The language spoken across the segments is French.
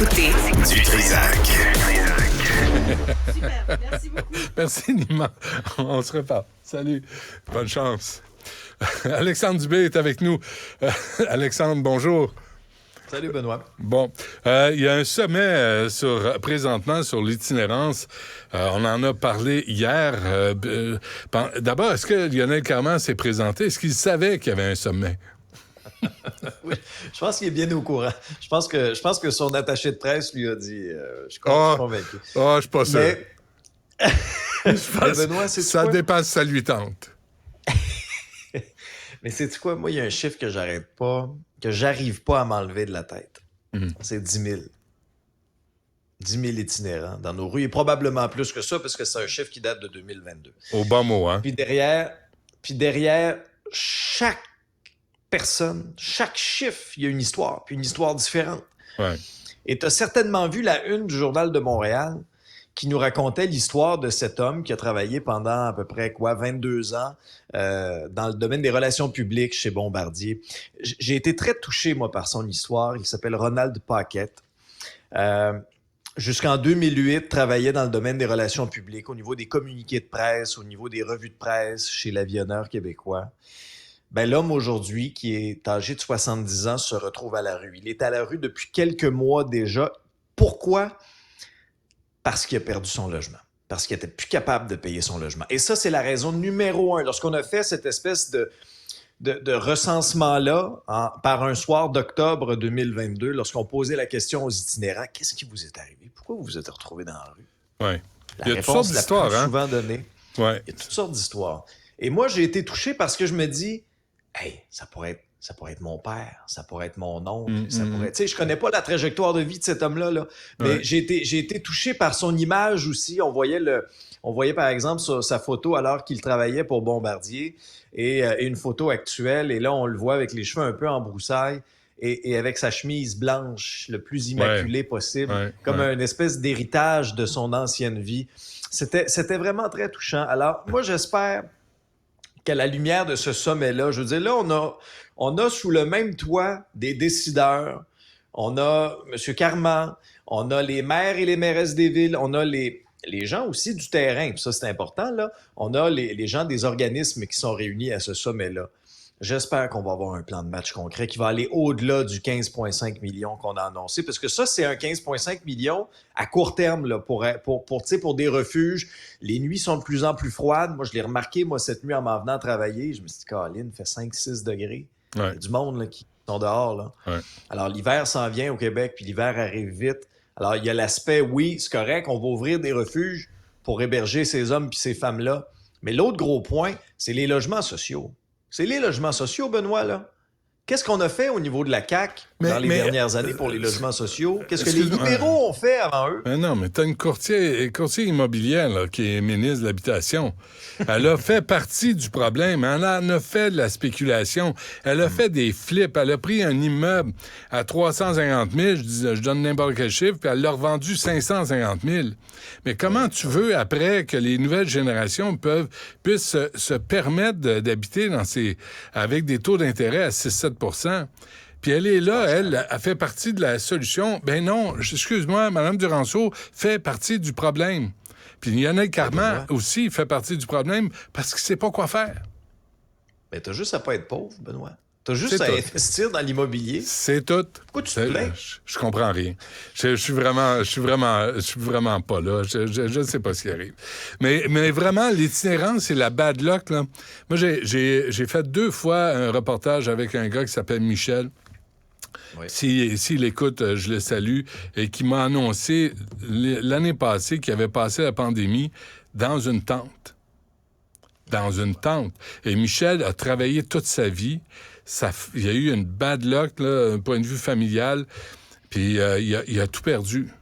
écoutez Du Trisac. Super, merci beaucoup. Merci, Nima. On se reparle. Salut. Bonne chance. Alexandre Dubé est avec nous. Alexandre, bonjour. Salut, Benoît. Bon, il y a un sommet présentement sur l'itinérance. On en a parlé hier. D'abord, est-ce que Lionel Carman s'est présenté? Est-ce qu'il savait qu'il y avait un sommet? Oui, je pense qu'il est bien au courant. Je pense que son attaché de presse lui a dit je suis convaincu. Je suis pas sûr. Mais Benoît, c'est ça quoi? dépasse sa lui tente. Mais sais-tu quoi? Moi, il y a un chiffre que j'arrive pas à m'enlever de la tête. C'est 10 000. 10 000 itinérants dans nos rues. Et probablement plus que ça, parce que c'est un chiffre qui date de 2022. Au bon mot, hein? Puis derrière chaque personne, chaque chiffre, il y a une histoire, puis une histoire différente. Ouais. Et tu as certainement vu la une du Journal de Montréal qui nous racontait l'histoire de cet homme qui a travaillé pendant à peu près 22 ans dans le domaine des relations publiques chez Bombardier. J'ai été très touché, moi, par son histoire. Il s'appelle Ronald Paquette. Jusqu'en 2008, travaillait dans le domaine des relations publiques, au niveau des communiqués de presse, au niveau des revues de presse chez l'Avionneur québécois. Ben, l'homme aujourd'hui, qui est âgé de 70 ans, se retrouve à la rue. Il est à la rue depuis quelques mois déjà. Pourquoi? Parce qu'il a perdu son logement. Parce qu'il n'était plus capable de payer son logement. Et ça, c'est la raison numéro 1. Lorsqu'on a fait cette espèce de recensement-là, par un soir d'octobre 2022, lorsqu'on posait la question aux itinérants, qu'est-ce qui vous est arrivé? Pourquoi vous vous êtes retrouvés dans la rue? Ouais. La Il y a toutes sortes réponse d'histoires, la plus hein? souvent donnée. Ouais. Il y a toutes sortes d'histoires. Et moi, j'ai été touché parce que je me dis, hey, ça pourrait être mon père, ça pourrait être mon oncle, ça pourrait... Tu sais, je connais pas la trajectoire de vie de cet homme-là, là, mais Ouais. j'ai été touché par son image aussi. On voyait par exemple sa photo alors qu'il travaillait pour Bombardier et une photo actuelle. Et là, on le voit avec les cheveux un peu en broussailles et avec sa chemise blanche le plus immaculée possible, comme une espèce d'héritage de son ancienne vie. C'était vraiment très touchant. Alors, moi, j'espère qu'à la lumière de ce sommet-là, je veux dire, là, on a sous le même toit des décideurs, on a M. Carman, on a les maires et les mairesses des villes, on a les gens aussi du terrain, puis ça c'est important, là, on a les gens des organismes qui sont réunis à ce sommet-là. J'espère qu'on va avoir un plan de match concret qui va aller au-delà du 15,5 millions qu'on a annoncé, parce que ça, c'est un 15,5 millions à court terme là, pour des refuges. Les nuits sont de plus en plus froides. Moi, je l'ai remarqué, cette nuit, en m'en venant travailler. Je me suis dit, Caroline, il fait 5-6 degrés. Il y a du monde là, qui sont dehors. Là. Ouais. Alors, l'hiver s'en vient au Québec, puis l'hiver arrive vite. Alors, il y a l'aspect, oui, c'est correct, on va ouvrir des refuges pour héberger ces hommes puis ces femmes-là. Mais l'autre gros point, c'est les logements sociaux. C'est les logements sociaux, Benoît, là. Qu'est-ce qu'on a fait au niveau de la CAQ dans les dernières années pour les logements sociaux? Qu'est-ce que les libéraux ont fait avant eux? Mais non, mais t'as une courtier immobilière là, qui est ministre de l'Habitation. Elle a fait partie du problème. Elle en a fait de la spéculation. Elle a fait des flips. Elle a pris un immeuble à 350 000, je donne n'importe quel chiffre, puis elle l'a revendu 550 000. Mais comment tu veux, après, que les nouvelles générations puissent se permettre d'habiter avec des taux d'intérêt à 6-7 %? Puis elle est là, elle fait partie de la solution. Ben non, excuse-moi, Mme Duranceau fait partie du problème. Puis Lionel Carman aussi fait partie du problème parce qu'il ne sait pas quoi faire. Mais t'as juste à pas être pauvre, Benoît. T'as juste à investir dans l'immobilier. C'est tout. Pourquoi tu te plains? Je comprends rien. Je suis vraiment pas là. Je ne sais pas ce qui arrive. Mais vraiment, l'itinérance et la bad luck, là. Moi, j'ai fait 2 fois un reportage avec un gars qui s'appelle Michel. Oui. S'il écoute, je le salue, et qui m'a annoncé l'année passée qu'il avait passé la pandémie dans une tente. Dans une tente. Et Michel a travaillé toute sa vie. Il y a eu une bad luck, là, d'un point de vue familial, puis il a tout perdu.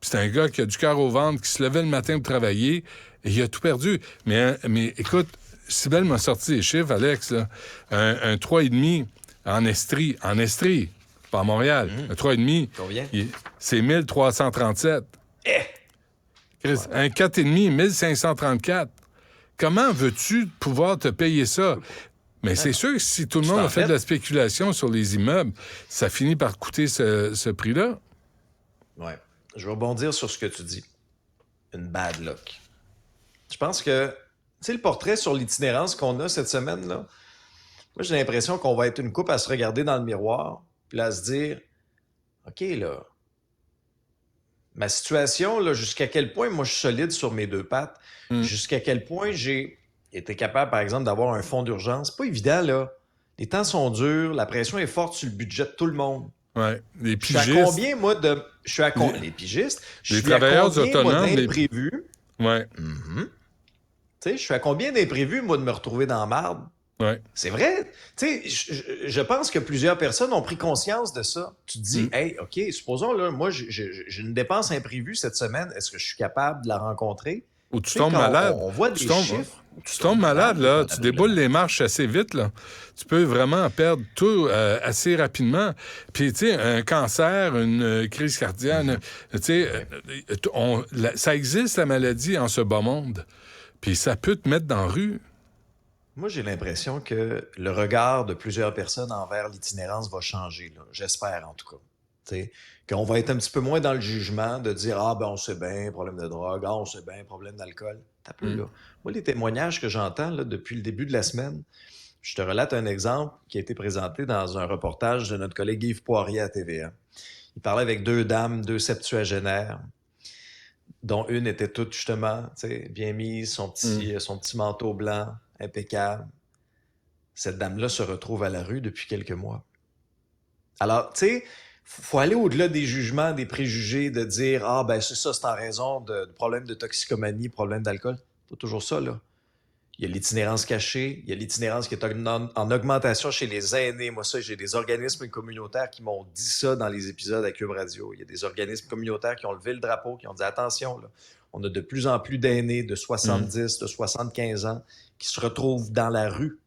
Puis c'est un gars qui a du cœur au ventre, qui se levait le matin pour travailler, et il a tout perdu. Mais écoute, Sybelle m'a sorti les chiffres, Alex, là, un 3,5 en Estrie, pas à Montréal, un 3,5. Combien? C'est 1337. Chris, un 4,5, 1534. Comment veux-tu pouvoir te payer ça? Mais c'est sûr que si tout le monde a fait de la spéculation sur les immeubles, ça finit par coûter ce prix-là. Ouais. Je vais rebondir sur ce que tu dis. Une bad luck. Je pense que, tu sais, le portrait sur l'itinérance qu'on a cette semaine-là, moi, j'ai l'impression qu'on va être une couple à se regarder dans le miroir, puis à se dire, OK, là, ma situation, là, jusqu'à quel point moi je suis solide sur mes deux pattes, Mm. jusqu'à quel point j'ai été capable, par exemple, d'avoir un fonds d'urgence. C'est pas évident, là. Les temps sont durs, la pression est forte sur le budget de tout le monde. Ouais. Les Je suis à pigistes, combien, moi, de. Je suis à les, les pigistes, je les suis à travailleurs combien, moi, autonomes, d'imprévus? Ouais, Mhm. Tu sais, je suis à combien d'imprévus, moi, de me retrouver dans la marde? ouais. C'est vrai. Tu sais, je pense que plusieurs personnes ont pris conscience de ça. Tu te dis, Mm. hey, OK, supposons, là, moi, j'ai une dépense imprévue cette semaine. Est-ce que je suis capable de la rencontrer? Ou tu Tu sais, tombes quand malade. on voit Tu des tombes, chiffres, tu tombes malade, là. Tu déboules les marches assez vite, là. Tu peux vraiment perdre tout assez rapidement. Puis, tu sais, un cancer, une crise cardiaque, tu sais, ça existe, la maladie, en ce bas monde. Puis ça peut te mettre dans la rue. Moi, j'ai l'impression que le regard de plusieurs personnes envers l'itinérance va changer, là. J'espère, en tout cas. Tu sais, qu'on va être un petit peu moins dans le jugement de dire, ah, ben, on sait bien, problème de drogue, ah, on sait bien, problème d'alcool. T'as peu, Mm. là. Moi, les témoignages que j'entends, là, depuis le début de la semaine, je te relate un exemple qui a été présenté dans un reportage de notre collègue Yves Poirier à TVA. Il parlait avec deux dames, deux septuagénaires, dont une était toute, justement, tu sais, bien mise, son petit manteau blanc, impeccable. Cette dame-là se retrouve à la rue depuis quelques mois. Alors, tu sais, faut aller au-delà des jugements, des préjugés, de dire, ah, ben, c'est ça, c'est en raison de problèmes de toxicomanie, problèmes d'alcool. C'est pas toujours ça, là. Il y a l'itinérance cachée, il y a l'itinérance qui est en augmentation chez les aînés. Moi, ça, j'ai des organismes communautaires qui m'ont dit ça dans les épisodes à Cube Radio. Il y a des organismes communautaires qui ont levé le drapeau, qui ont dit attention, là, on a de plus en plus d'aînés de 70, de 75 ans qui se retrouvent dans la rue.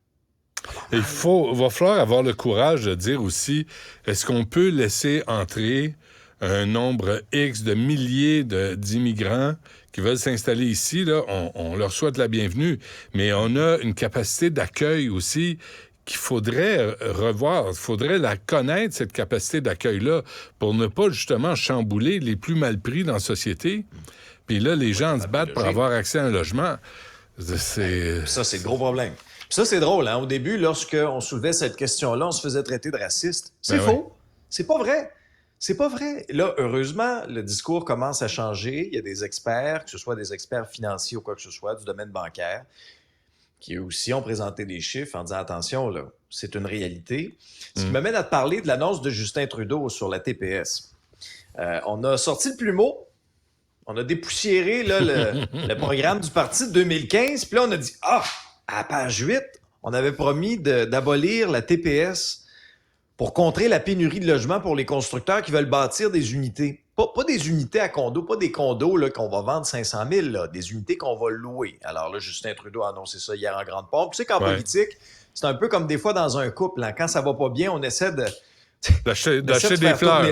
Il va falloir avoir le courage de dire aussi, est-ce qu'on peut laisser entrer un nombre X de milliers d'immigrants qui veulent s'installer ici, là, on leur souhaite la bienvenue, mais on a une capacité d'accueil aussi qu'il faudrait revoir. Il faudrait la connaître, cette capacité d'accueil-là, pour ne pas justement chambouler les plus mal pris dans la société. Puis là, les gens se battent pour avoir accès à un logement. Ça, c'est le gros problème. Puis ça, c'est drôle, hein? Au début, lorsqu'on soulevait cette question-là, on se faisait traiter de raciste. C'est faux. Ouais. C'est pas vrai. C'est pas vrai. Là, heureusement, le discours commence à changer. Il y a des experts, que ce soit des experts financiers ou quoi que ce soit, du domaine bancaire, qui eux aussi ont présenté des chiffres en disant attention, là, c'est une réalité. Ce qui m'amène à te parler de l'annonce de Justin Trudeau sur la TPS. On a sorti le plumeau. On a dépoussiéré là, le programme du parti de 2015. Puis là, on a dit à la page 8, on avait promis d'abolir la TPS pour contrer la pénurie de logements pour les constructeurs qui veulent bâtir des unités. Pas des unités à condos, pas des condos là, qu'on va vendre 500 000, là, des unités qu'on va louer. Alors là, Justin Trudeau a annoncé ça hier en grande pompe. Tu sais qu'en politique, c'est un peu comme des fois dans un couple. Hein, quand ça va pas bien, on essaie d'acheter des fleurs.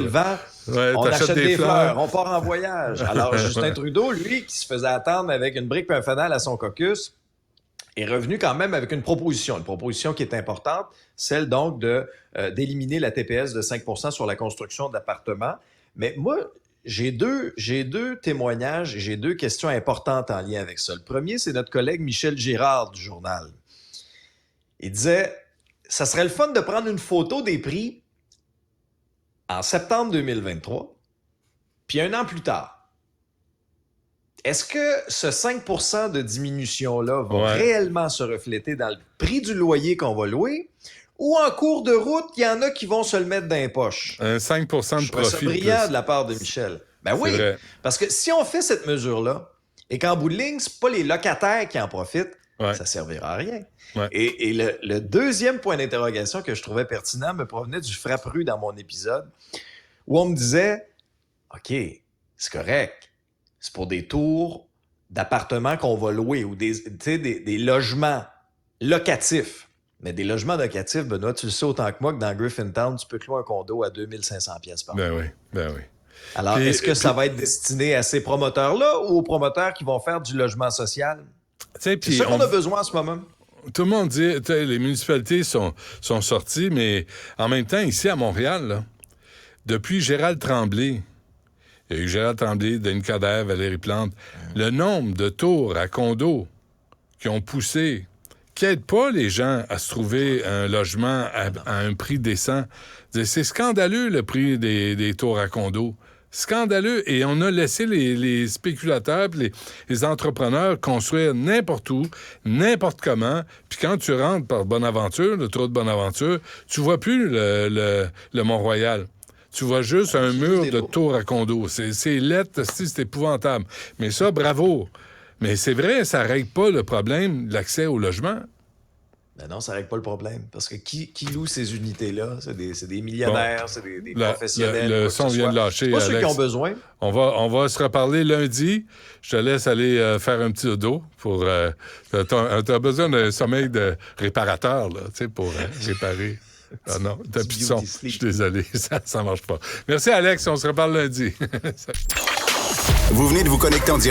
Ouais, on achète des fleurs, on part en voyage. Alors, Justin Trudeau, lui, qui se faisait attendre avec une brique et un fanal à son caucus, est revenu quand même avec une proposition qui est importante, celle donc d'éliminer la TPS de 5 % sur la construction d'appartements. Mais moi, j'ai deux témoignages et j'ai deux questions importantes en lien avec ça. Le premier, c'est notre collègue Michel Girard du Journal. Il disait, ça serait le fun de prendre une photo des prix en septembre 2023, puis un an plus tard. Est-ce que ce 5 % de diminution-là va réellement se refléter dans le prix du loyer qu'on va louer, ou en cours de route, il y en a qui vont se le mettre dans les poches? Un 5 % de profit. C'est brillant de la part de Michel. Ben oui, parce que si on fait cette mesure-là, et qu'en bout de ligne, c'est pas les locataires qui en profitent, ça servira à rien. Ouais. Et le deuxième point d'interrogation que je trouvais pertinent me provenait du Frappru dans mon épisode, où on me disait, OK, c'est correct, c'est pour des tours d'appartements qu'on va louer ou des logements locatifs. Mais des logements locatifs, Benoît, tu le sais autant que moi que dans Griffintown, tu peux te louer un condo à 2500 $ par mois. Ben oui. Alors, est-ce que ça va être destiné à ces promoteurs-là ou aux promoteurs qui vont faire du logement social? C'est ça qu'on a besoin en ce moment. Tout le monde dit, les municipalités sont sorties, mais en même temps, ici à Montréal, là, depuis Gérald Tremblay, Il y a eu Gérald Tremblay, Denis Coderre, Valérie Plante. Le nombre de tours à condos qui ont poussé, qui n'aident pas les gens à se trouver un logement à un prix décent. C'est scandaleux, le prix des tours à condos. Scandaleux. Et on a laissé les spéculateurs, les entrepreneurs construire n'importe où, n'importe comment. Puis quand tu rentres par Bonaventure, le trou de Bonaventure, tu vois plus le Mont-Royal. Tu vois juste un mur de tours à condos. C'est lettre, c'est épouvantable. Mais ça, bravo. Mais c'est vrai, ça règle pas le problème de l'accès au logement. Ben non, ça règle pas le problème. Parce que qui loue ces unités-là? C'est des millionnaires, c'est des professionnels. Le son vient de lâcher, c'est pas Alex. ceux qui ont besoin. On va se reparler lundi. Je te laisse aller faire un petit dodo pour... t'as besoin d'un sommeil de réparateur, là, tu sais, pour réparer. Ah non, t'as plus de son. Je suis désolé, ça marche pas. Merci, Alex. On se reparle lundi. Vous venez de vous connecter en direct